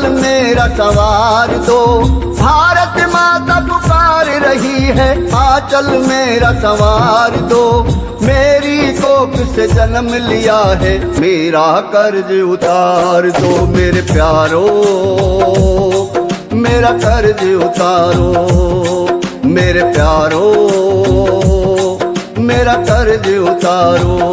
आंचल मेरा संवार दो, भारत माता पुकार रही है, आंचल मेरा संवार दो। मेरी कोख से जन्म लिया है, मेरा कर्ज उतार दो। मेरे प्यारो मेरा कर्ज उतारो, मेरे प्यारो मेरा कर्ज उतारो।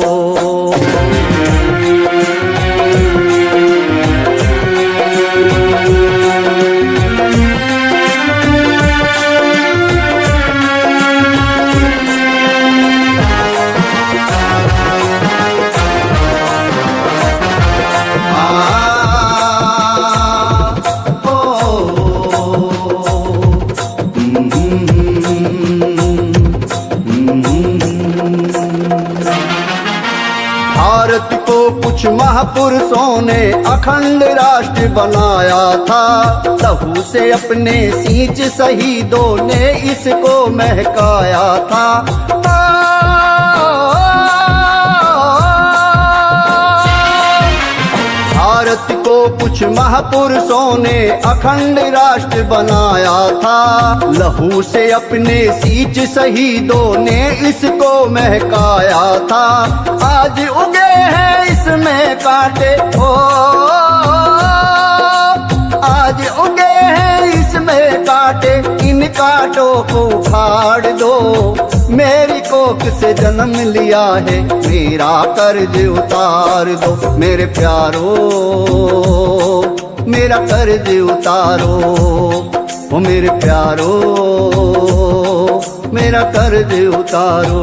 भारत को कुछ महापुरुषों ने अखंड राष्ट्र बनाया था, लहू से अपने सींच शहीदों ने इसको महकाया था। भारत को कुछ महापुरुषों ने अखंड राष्ट्र बनाया था, लहू से अपने सींच शहीदों ने इसको महकाया था। आज उगे हैं इसमें कांटे, ओ आज उगे हैं इसमें कांटे, इन कांटों को उखाड़ दो। मेरी कोख से जन्म लिया है, मेरा कर्ज उतार दो। मेरे प्यारो मेरा कर्ज उतारो, ओ मेरे प्यारो मेरा कर्ज उतारो।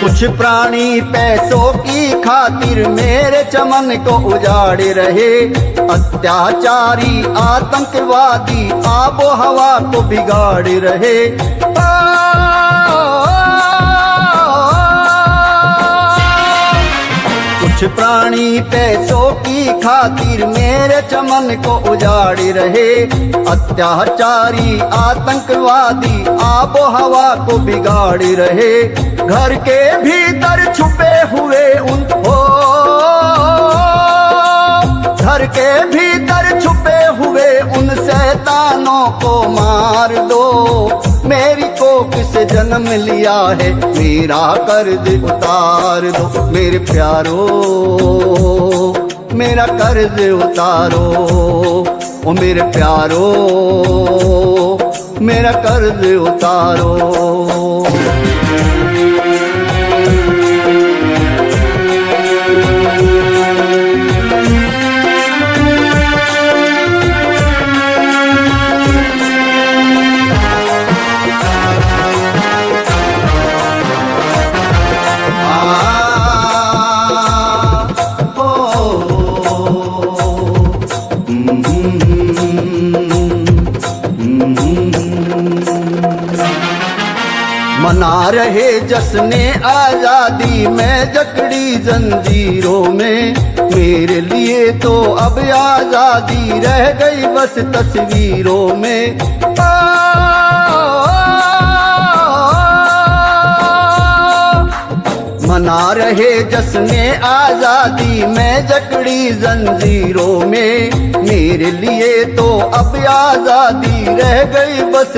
कुछ प्राणी पैसों की खातिर मेरे चमन को उजाड़ रहे, अत्याचारी आतंकवादी आबो हवा को बिगाड़ रहे। कुछ प्राणी पैसों की खातिर मेरे चमन को उजाड़ रहे, अत्याचारी आतंकवादी आबो हवा को बिगाड़ रहे। घर के भीतर छुपे हुए उन घर के भीतर छुपे हुए उन शैतानों को मार दो। मेरी कोख से जन्म लिया है, मेरा कर्ज उतार दो। मेरे प्यारो मेरा कर्ज उतारो, ओ मेरे प्यारो मेरा कर्ज उतारो। मना रहे जश्ने आजादी में जकड़ी जंजीरों में, मेरे लिए तो अब आजादी रह गई बस तस्वीरों में। मना रहे जश्ने आजादी में जकड़ी जंजीरों में, मेरे लिए तो अब आजादी रह गई बस